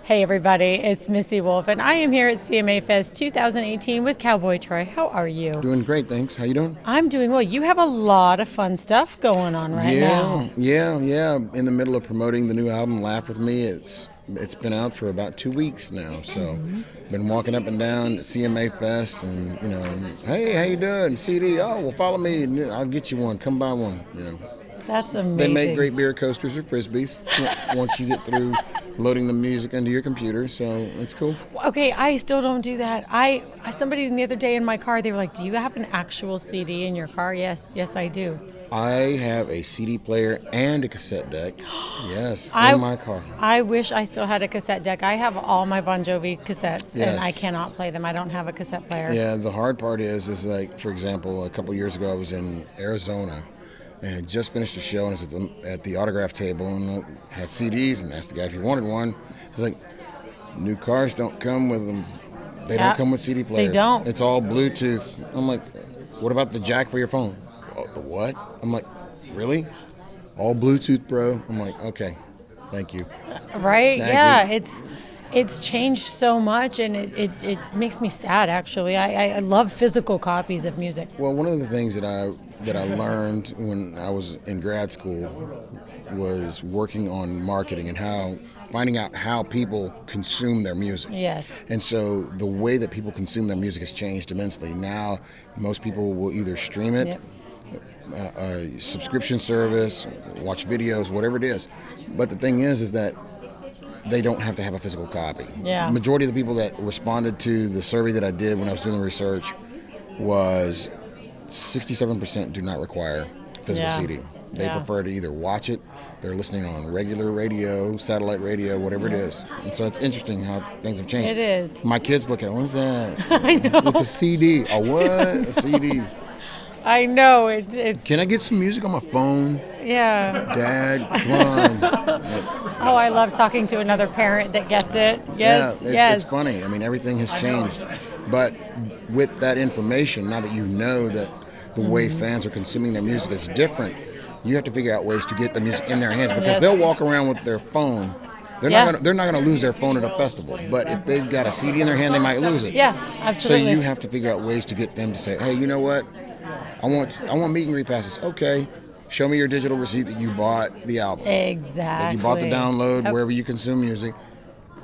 Hey everybody, it's Missy Wolf, and I am here at CMA Fest 2018 with Cowboy Troy. How are you? Doing great, thanks. How you doing? I'm doing well. You have a lot of fun stuff going on right now. Yeah. In the middle of promoting the new album, Laugh With Me. It's been out for about 2 weeks now, so been walking up and down at CMA Fest, and hey, how you doing? CD? Oh, well, follow me, and I'll get you one. Come buy one. That's amazing. They make great beer coasters or frisbees once you get through loading the music into your computer, so it's cool. Okay, I still don't do that. Somebody the other day in my car, they were like, "Do you have an actual CD in your car?" Yes, I do. I have a CD player and a cassette deck. Yes, in my car. I wish I still had a cassette deck. I have all my Bon Jovi cassettes, Yes. and I cannot play them. I don't have a cassette player. Yeah, the hard part is like, for example, a couple years ago I was in Arizona and had just finished a show, and I was at the autograph table and had CDs, and asked the guy if he wanted one. He's like, new cars don't come with them. They don't come with CD players. They don't. It's all Bluetooth. I'm like, what about the jack for your phone? Oh, the what? I'm like, really? All Bluetooth, bro? I'm like, okay, thank you. Right? Thank Yeah, you. it's changed so much, and it makes me sad, actually. I love physical copies of music. Well, one of the things that I learned when I was in grad school was working on marketing and finding out how people consume their music. Yes. And so the way that people consume their music has changed immensely. Now, most people will either stream it, a subscription service, watch videos, whatever it is. But the thing is that they don't have to have a physical copy. Yeah. The majority of the people that responded to the survey that I did when I was doing the research was 67% do not require physical CD. They prefer to either watch it, they're listening on regular radio, satellite radio, whatever it is. And so it's interesting how things have changed. It is. My kids look at it, what is that? I know. It's a CD. A what? A CD. I know. It's. Can I get some music on my phone? Yeah. Dad, come on. Oh, I love talking to another parent that gets it. Yes, It's funny. I mean, everything has changed. But with that information, now that you know that the way fans are consuming their music is different, you have to figure out ways to get the music in their hands, because they'll walk around with their phone. They're not gonna lose their phone at a festival, but if they've got a CD in their hand, they might lose it. Yeah, absolutely. So you have to figure out ways to get them to say, hey, you know what? I want meet and greet passes. Okay, show me your digital receipt that you bought the album. Exactly. That you bought the download wherever you consume music.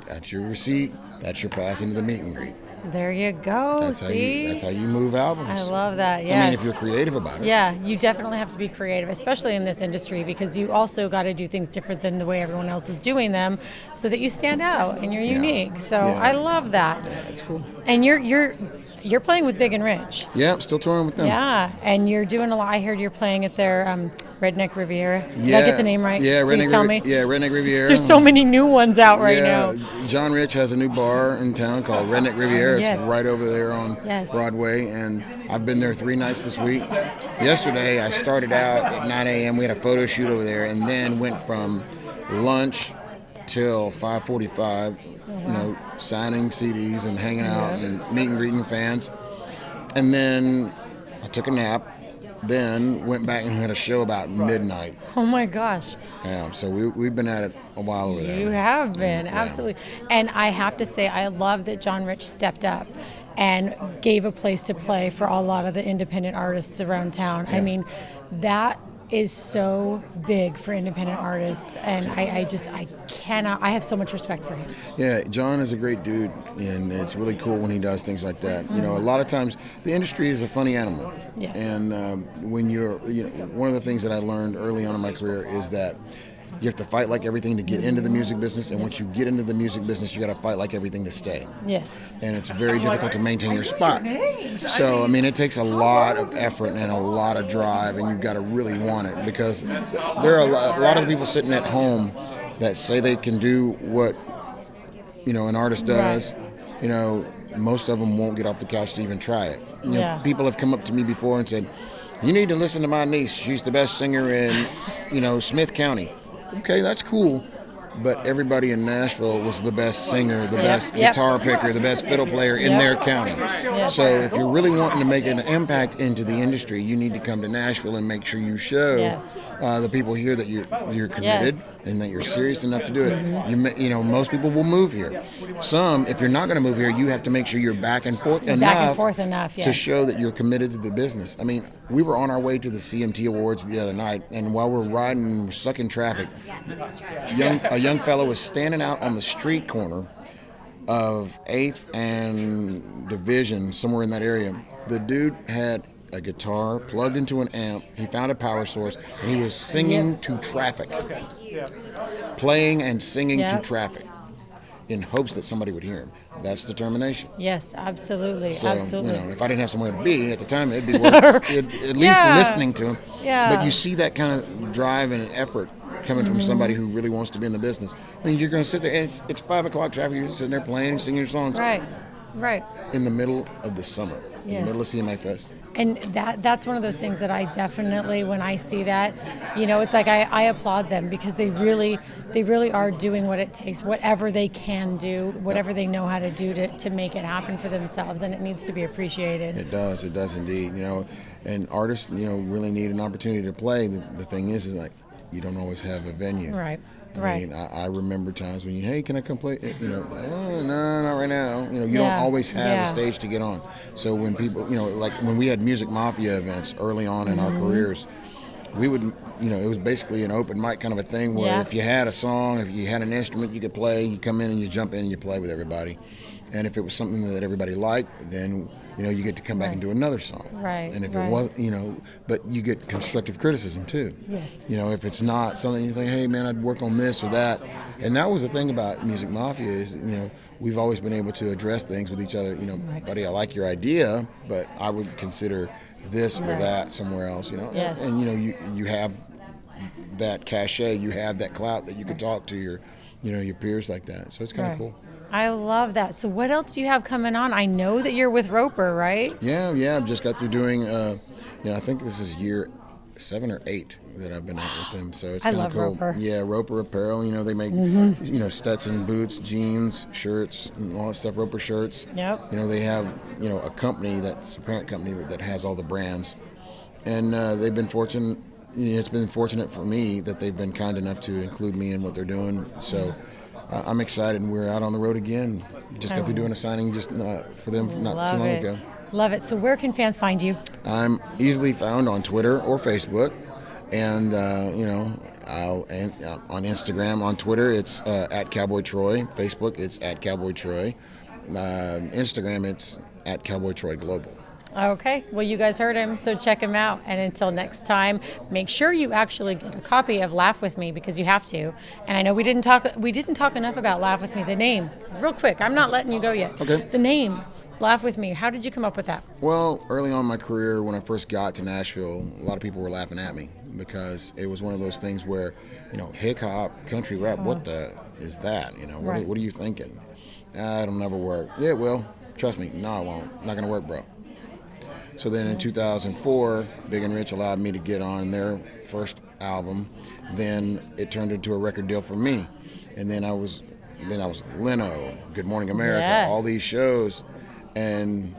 That's your receipt. That's your pass into the meet and greet. There you go. That's how you move albums. I love that. Yes. I mean, if you're creative about it. Yeah, you definitely have to be creative, especially in this industry, because you also got to do things different than the way everyone else is doing them, so that you stand out and you're unique. So I love that. Yeah, that's cool. And you're playing with Big and Rich. Yeah, I'm still touring with them. Yeah, and you're doing a lot. I heard you're playing at their Redneck Riviera. Did I get the name right? Yeah, Please tell me. Yeah, Redneck Riviera. There's so many new ones out right now. John Rich has a new bar in town called Redneck Riviera. Yes. It's right over there on Broadway, and I've been there 3 nights this week. Yesterday, I started out at 9 a.m. We had a photo shoot over there, and then went from lunch till 5:45. Signing CDs and hanging out and meet and greeting fans. And then I took a nap. Then went back and had a show about midnight. Oh my gosh. Yeah, so we've been at it a while over there. You have been, absolutely. And I have to say, I love that John Rich stepped up and gave a place to play for a lot of the independent artists around town. I mean, that is so big for independent artists, and I have so much respect for him. Yeah, John is a great dude, and it's really cool when he does things like that. A lot of times the industry is a funny animal. Yes. And when one of the things that I learned early on in my career is that you have to fight like everything to get into the music business, and once you get into the music business, you got to fight like everything to stay. Yes. And it's very difficult to maintain your spot. So, I mean, it takes a lot of effort and a lot of drive, and you've got to really want it, because there are a lot of people sitting at home that say they can do what, an artist does. Right. Most of them won't get off the couch to even try it. People have come up to me before and said, you need to listen to my niece. She's the best singer in, Smith County. Okay, that's cool, but everybody in Nashville was the best singer, the best guitar picker, the best fiddle player in their county. So if you're really wanting to make an impact into the industry, you need to come to Nashville and make sure you show the people here that you're committed Yes. and that you're serious enough to do it. You know, most people will move here. Some, if you're not going to move here, you have to make sure you're back and forth enough yes. to show that you're committed to the business. I mean, we were on our way to the CMT Awards the other night, and while we're riding, we're stuck in traffic. A young fellow was standing out on the street corner of 8th and Division, somewhere in that area. The dude had a guitar plugged into an amp. He found a power source, and he was singing to traffic, playing and singing to traffic, in hopes that somebody would hear him. That's determination. Yes, absolutely, So, absolutely. you know, if I didn't have somewhere to be at the time, it'd be worth at least listening to him. Yeah. But you see that kind of drive and effort coming from somebody who really wants to be in the business. I mean, you're going to sit there, and it's 5 o'clock traffic. You're just sitting there playing and singing your songs. Right. In the middle of the summer, in the middle of CMA Fest. And that's one of those things that I definitely, when I see that, you know, it's like I applaud them, because they really are doing what it takes, whatever they can do, whatever they know how to do to make it happen for themselves, and it needs to be appreciated. It does indeed. You know, and artists, you know, really need an opportunity to play. The thing is like, you don't always have a venue. Right. I mean, I remember times when hey, can I come play? You know, oh, no, not right now. You know, you don't always have a stage to get on. So when people, you know, like when we had Music Mafia events early on in our careers, we would, you know, it was basically an open mic kind of a thing where if you had a song, if you had an instrument you could play, you come in and you jump in and you play with everybody. And if it was something that everybody liked, then, you know, you get to come back and do another song. Right. And if it was, you know, but you get constructive criticism too. Yes. You know, if it's not something, you say, hey man, I'd work on this or that. And that was the thing about Music Mafia is, you know, we've always been able to address things with each other. You know, buddy, I like your idea, but I would consider this or that somewhere else. You know, and you know, you have that cachet, you have that clout that you could talk to your, you know, your peers like that. So it's kind of cool. I love that. So what else do you have coming on? I know that you're with Roper, right? Yeah. I've just got through doing, you know, I think this is year 7 or 8 that I've been out with them. So it's kind of cool. Roper. Yeah, Roper Apparel. You know, they make, you know, Stetson boots, jeans, shirts, and all that stuff. Roper shirts. Yep. You know, they have, you know, a company that's a parent company that has all the brands, and they've been fortunate. You know, it's been fortunate for me that they've been kind enough to include me in what they're doing. So. I'm excited, and we're out on the road again. Just got through doing a signing just for them not too long ago. Love it. So where can fans find you? I'm easily found on Twitter or Facebook, and you know, on Instagram. On Twitter, it's at Cowboy Troy. Facebook, it's at Cowboy Troy. Instagram, it's at Cowboy Troy Global. Okay, well, you guys heard him, so check him out. And until next time, make sure you actually get a copy of Laugh With Me, because you have to. And I know we didn't talk enough about Laugh With Me. The name, real quick, I'm not letting you go yet. Okay. The name, Laugh With Me. How did you come up with that? Well, early on in my career, when I first got to Nashville, a lot of people were laughing at me because it was one of those things where, you know, hip hop, country rap, what the is that? You know, what are you thinking? It'll never work. Yeah, it will. Trust me. No, it won't. Not gonna work, bro. So then in 2004, Big and Rich allowed me to get on their first album. Then it turned into a record deal for me. And then I was Leno, Good Morning America, all these shows. And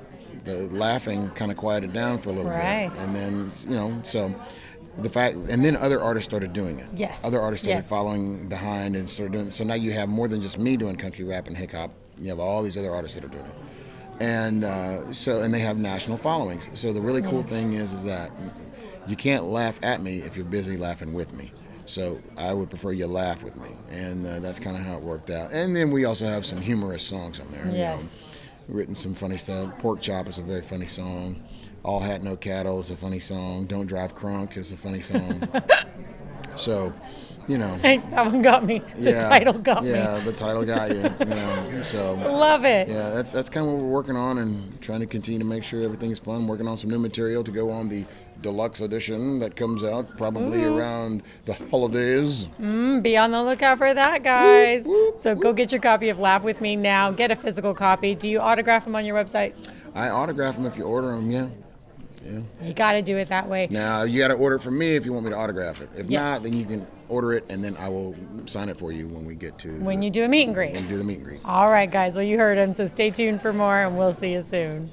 the laughing kind of quieted down for a little bit. And then, you know, so the fact, and then other artists started doing it. Yes. Other artists started following behind and started doing it. So now you have more than just me doing country rap and hip hop. You have all these other artists that are doing it. And and they have national followings. So the really cool thing is that you can't laugh at me if you're busy laughing with me. So I would prefer you laugh with me, and that's kind of how it worked out. And then we also have some humorous songs on there. Yes. You know, written some funny stuff. Pork Chop is a very funny song. All Hat No Cattle is a funny song. Don't Drive Crunk is a funny song. So, you know. Hey, that one got me. The title got me. Yeah, the title got you. You know, so. Love it. Yeah, that's kind of what we're working on, and trying to continue to make sure everything's fun. Working on some new material to go on the deluxe edition that comes out probably around the holidays. Be on the lookout for that, guys. So go get your copy of Laugh With Me now. Get a physical copy. Do you autograph them on your website? I autograph them if you order them, yeah. You got to do it that way. Now, you got to order it from me if you want me to autograph it. If not, then you can order it, and then I will sign it for you when we get to when you do a meet and greet. When you do the meet and greet. All right, guys. Well, you heard him, so stay tuned for more, and we'll see you soon.